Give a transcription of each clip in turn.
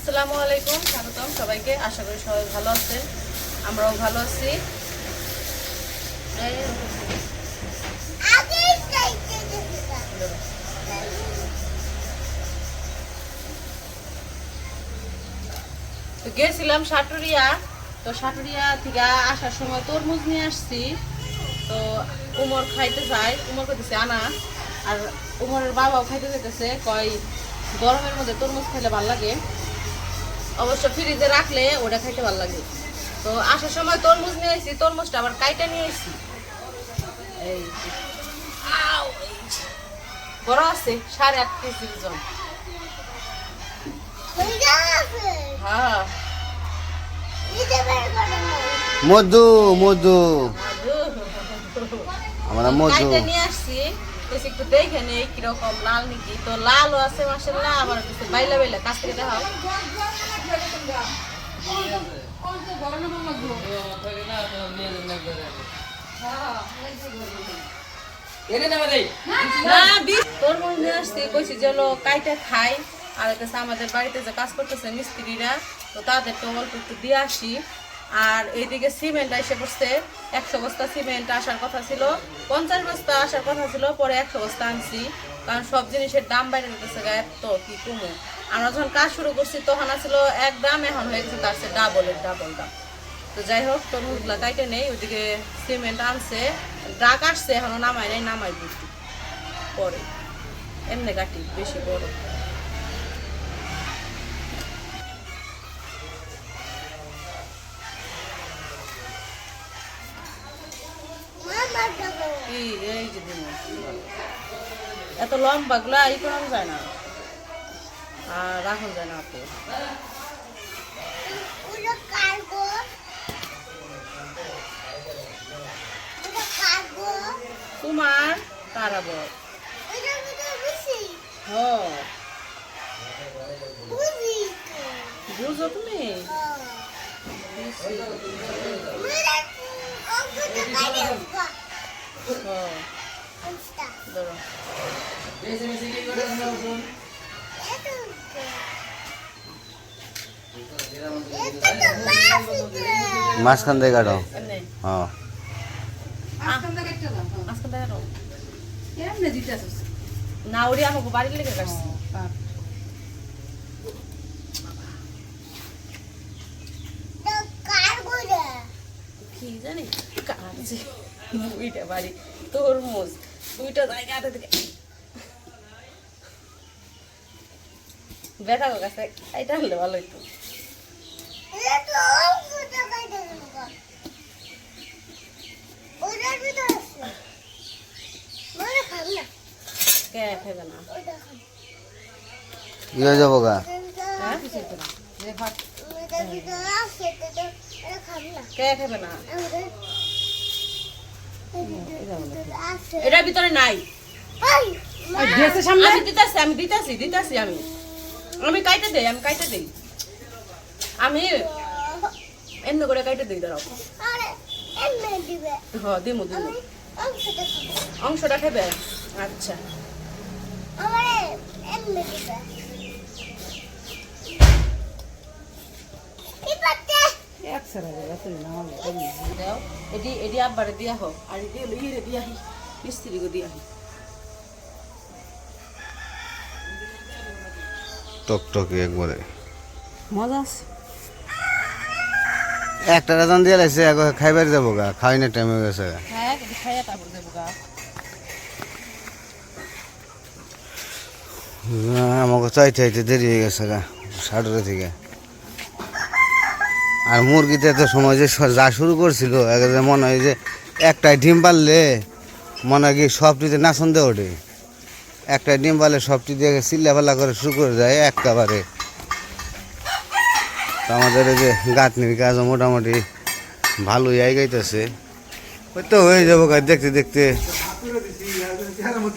আসসালামু আলাইকুম, স্বাগতম সবাইকে। আশা করি সবাই ভালো আছেন, আমরাও ভালো আছি। তো গেছিলাম সাটুরিয়া। তো সাটুরিয়া থেকে আসার সময় তরমুজ নিয়ে আসছি। তো উমর খাইতে চায়, উমর খাইতেছে আনা, আর উমরের বাবাও খাইতে যেতেছে, কয় গরমের মধ্যে তরমুজ খাইলে ভালো লাগে, অবশ্য ফ্রিজে রাখলে ওটা খাইতে ভালো লাগে। তো আসার সময় তরমুজ নিয়ে আসছি, তরমুজটা আবার কাইটা নিয়ে আসছি। এই বড় আছে 8.5 কেজি ওজন। হ্যাঁ মধু মধু আমরা মধু কাইটা নিয়ে আসছি। একটু দেখে নেই কিরকম লাল নাকি। তো লালও আছে মাশাআল্লাহ, আবার কিছু বাইলা বাইলা কাছ থেকে দেখাও। তরমুজ নিয়ে আসছি, কইছি যে কাইটা খাই। আর আমাদের বাড়িতে যে কাজ করতেছে মিস্ত্রিরা, তো তাদেরকে অল্প একটু দিয়ে আসি। আর এইদিকে সিমেন্ট এসে পড়ছে, 100 বস্তা সিমেন্ট আসার কথা ছিল, 50 বস্তা আসার কথা ছিল, পরে 100 বস্তা আনছি। কারণ সব জিনিসের দাম বাইরে যেতেছে, এত কি কমু। আমরা যখন কাজ শুরু করছি তখন আসছিল 1 দাম, এখন হয়ে গেছে তার চেয়ে ডাবল দাম। তো যাই হোক, তরমুজগুলা কাইটে নেই। ওইদিকে সিমেন্ট আনছে, ড্রাগ আসছে, এখনো নামাই নাই, নামাই দিচ্ছি পরে। এমনি কাটি বেশি বড়। এই যে এত লম্বা গুলা ই করানো যায় না, আর রাখা যায় না। আপনি তোমার কারাবর বুঝো তুমি। মাঝখান দিয়ে কাটো। হ্যাঁ না, ওরে আমাকে বাড়ির লেগে কাটছি। কি জানি কাটছে দুইটা বাড়ি তরমুজ, দুইটা জায়গা থেকে বেটা কাছে এটা হলে ভালো হইতো। কে খাবে না? কি হয়ে যাবো গা? কে খাবে না? এটার ভিতরে নাই। আমি দিতাছি আমি কাইটে দেই, আমি এমনি করে কাইটে দেই। দাঁড়াও, হ্যাঁ দিমু অংশটা খাবে। আচ্ছা এটি আব্বারে দিয়া হোক, আর এটি হলো ইয়ে দিয়া মিস্ত্রিকে দিয়া হোক। টকটকে একবারে মজা আছে। একটা রাজন দিয়ে লাগছে, খাইবার যাবো গা, খাই না টাইম হয়ে গেছে। হ্যাঁ খাইয়া তারপর দেবো গা। আমাকে চাইতে দেরি হয়ে গেছে গা 7টা থেকে। আর মুরগিতে তো সময় যে যা শুরু করছিল, মনে হয় যে একটাই ডিম পারলে মনে হয় কি সবটিতে নাচন দিয়ে ওঠে। একটাই ডিম পারলে সবটি দিয়ে চিল্লাপাল্লা করে শুরু করে যায় একেবারে। তো আমাদের এই যে গাঁথনির কাজও মোটামুটি ভালোই আগাইতেছে। ওই তো হয়ে যাবো গা, দেখতে দেখতে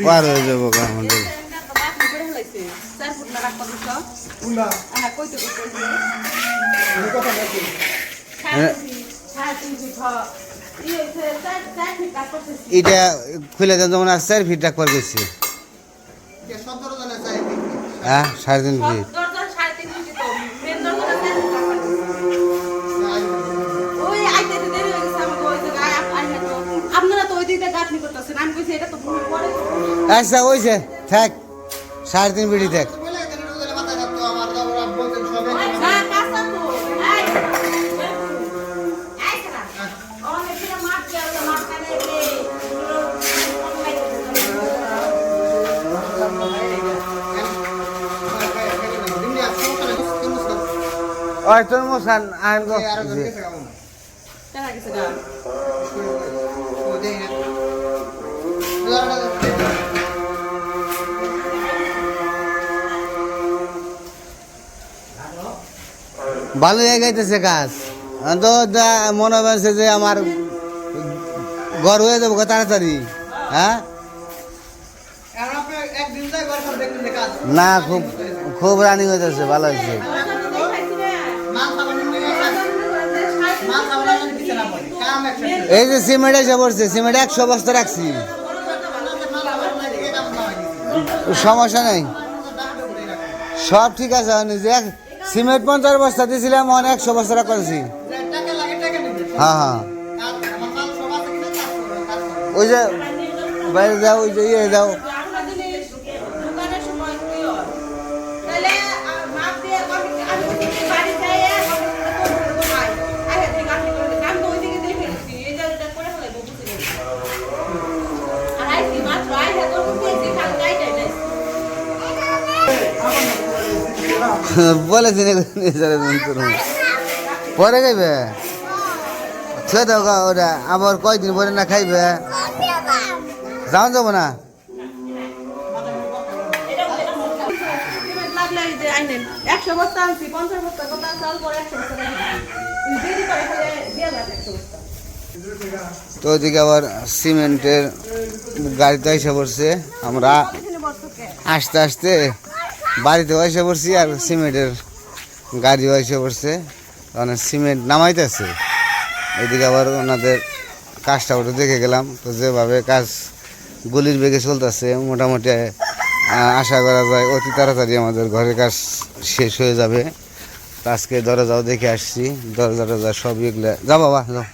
পার হয়ে যাবো গা আমাদের। এটা খুলে দেন, যেমন 4 ফিট রাখবার গেছি। হ্যাঁ 3.5 ফিট। আচ্ছা ওইছে থাক 3.5 বিড়ি থাক হ্যাঁ, কাঁচা তো। এই, এই খারা। অনেক দিনে মাছ দিয়ে আছে, মাছ খানে এই, ওই তোর মোসান আইন গো টাকা গেছে গা। ভালো জায়গাইতেছে কাজ তো মনে হচ্ছে যে আমার ঘর হয়ে যাবো তাড়াতাড়ি হ্যাঁ না খুব খুব রানিং হইতেছে ভালো হয়েছে এই যে সিমেন্ট এসে পড়ছে সিমেন্ট 100 বস্তা রাখছি সমস্যা নেই সব ঠিক আছে যে সিমেন্ট 50 বস্তা দিয়েছিলাম অনেক 100 বস্তা করেছি হ্যাঁ হ্যাঁ ওই যে বাইরে যাও ওই যে ইয়ে যাও দোকানের সময় কি হয়? তাহলে মাপ দিয়ে আমি বাড়ি যাই আমি তো ওই দিকে দিয়ে ফেলেছি এই জায়গাটা করে ফেলাইবো বুঝতে আর আইছি মাত্র আই হাত পেয়েছি খাল গাইটাই নাই বলেছি পরে খাইবে ছুঁয়ে দাও গা ওটা আবার কয়দিন পরে না খাইবে যাও যাবো না লাগলে এই যে আইনেন 100 বস্তা আনছি 50 বস্তা কথা চাল পরে 100 বস্তা দেরি করে খালি দিয়ে যাবে 100 বস্তা তো ওইদিকে আবার সিমেন্টের গাড়িতে এসে পড়ছে আমরা আস্তে আস্তে বাড়িতে এসে পড়ছি আর সিমেন্টের গাড়িও এসে পড়ছে অনেক সিমেন্ট নামাইতেছে এদিকে আবার ওনাদের কাজটা ওটা দেখে গেলাম তো যেভাবে কাজ গলির বেগে চলতেছে মোটামুটি আশা করা যায় অতি তাড়াতাড়ি আমাদের ঘরের কাজ শেষ হয়ে যাবে তো আজকে দরজাও দেখে আসছি দরজা টরজা সব এগুলো যা বাবা যাও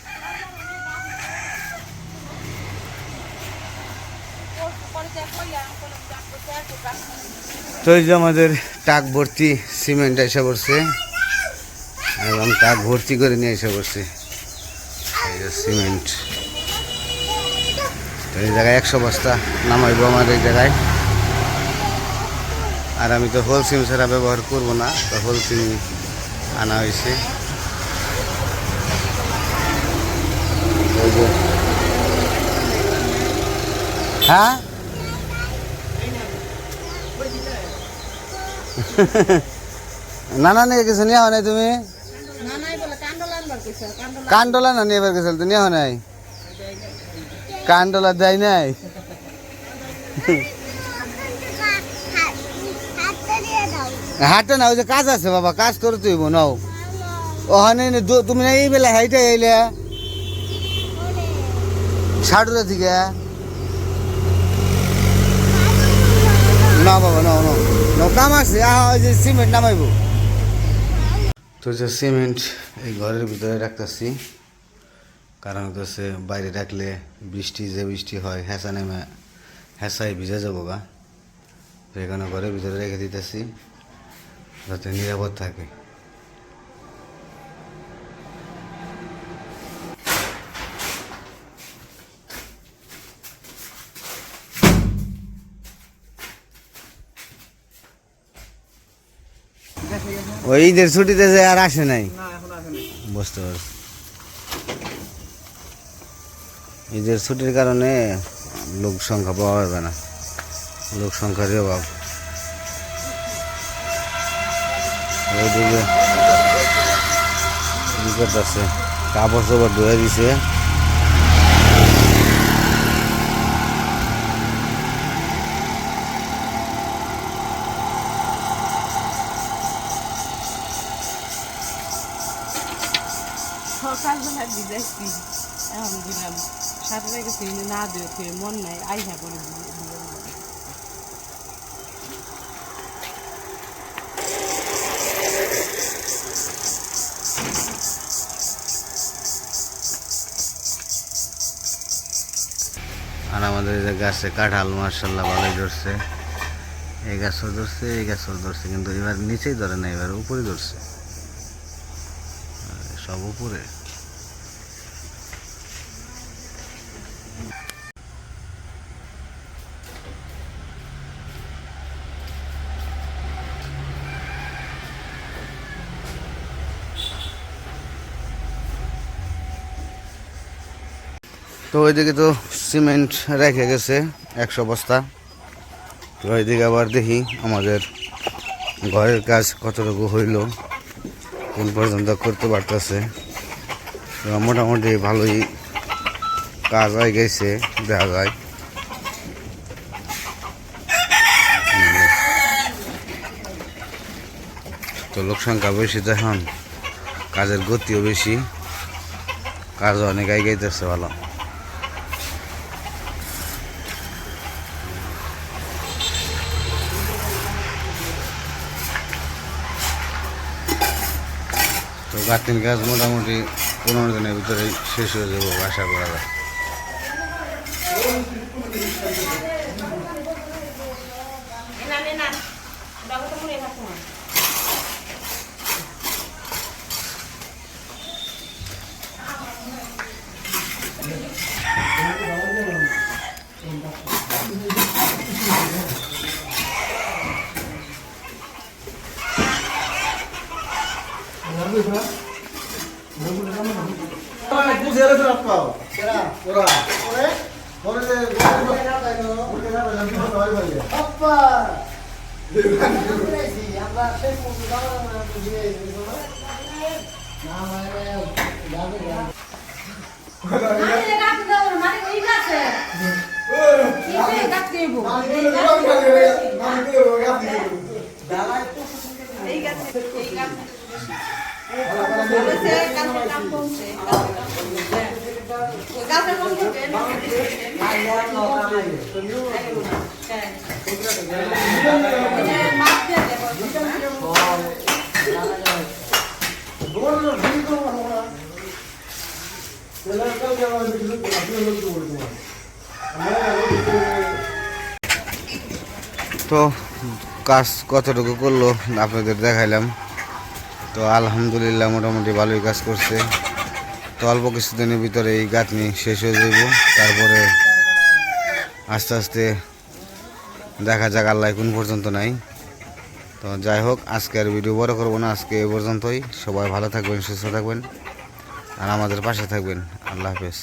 তো এই যে আমাদের টাক ভর্তি সিমেন্ট এসে পড়ছে এবং টাক ভর্তি করে নিয়ে এসে পড়ছে এই যে সিমেন্ট তো এই জায়গায় 100 বস্তা নামাইবো আমার এই জায়গায় আর আমি তো হোল সিম ছাড়া ব্যবহার করব না তো হোল সিম আনা হয়েছে হ্যাঁ না না নিয়ে কিছু নেওয়া নাই তুমি কান্ডলা না নিয়ে এবার গেছিল তো নেওয়া নাই কান্ডলা দেয় নাই হাটে না ওই যে কাজ আছে বাবা কাজ করে তুই নাও ওখানে তুমি না এই বেলা হাইটে আইলে ষাটুরা থেকে না বাবা নাও নাও নাও কাম আছে ওই যে সিমেন্ট নামাইব তো যে সিমেন্ট এই ঘরের ভিতরে রাখতেছি কারণ হচ্ছে বাইরে রাখলে বৃষ্টি হয় হেঁচা নেমে হেঁচাই ভিজে যাবো গা তো এখানে ঘরের ভিতরে রেখে দিতেছি যাতে নিরাপদ থাকে ওই ঈদের ছুটিতে যে আর আসে নাই বুঝতে পারছি ঈদের ছুটির কারণে লোক সংখ্যা পাওয়া যাবে না লোক সংখ্যারই অভাব ওইদিকে বিপদ আছে কাপড় চোপড় ধুয়ে দিছে সকালবেলা ভিজাইছি এখন দিলাম সাথে রেখেছি না দিয়েছে মন নাই আইসা করে আর আমাদের এই যে গাছে কাঁঠাল মার্শাল্লাহ ভালোই ধরছে, এই গাছও ধরছে, এই গাছও ধরছে, কিন্তু এবার নিচেই ধরে না, এবার উপরে ধরছে, সব উপরে। তো ওইদিকে তো সিমেন্ট রেখে গেছে 100 বস্তা। তো ওইদিকে আবার দেখি আমাদের ঘরের কাজ কতটুকু হইল, কোন পর্যন্ত করতে পারতেছে। মোটামুটি ভালোই কাজ হয়ে গেছে দেখা যায়। তো লোক সংখ্যা বেশি, তো এখন কাজের গতিও বেশি, কাজ অনেক এগিয়েছে ভালো। তো গাঁথনির কাজ মোটামুটি 15 দিনের ভিতরে শেষ হয়ে যাবো আশা করা যায়। তো কাজ কতটুকু করলো আপনাদের দেখাইলাম। তো আলহামদুলিল্লাহ মোটামুটি ভালোই কাজ করছে। তো অল্প কিছুদিনের ভিতরে এই গাঁথনি শেষ হয়ে যাব, তারপরে আস্তে আস্তে দেখা যাক আল্লাহ কোন পর্যন্ত নাই। তো যাই হোক, আজকে আর ভিডিও বড় করবো না, আজকে এ পর্যন্তই। সবাই ভালো থাকবেন, সুস্থ থাকবেন, আর আমাদের পাশে থাকবেন। আল্লাহ হাফেজ।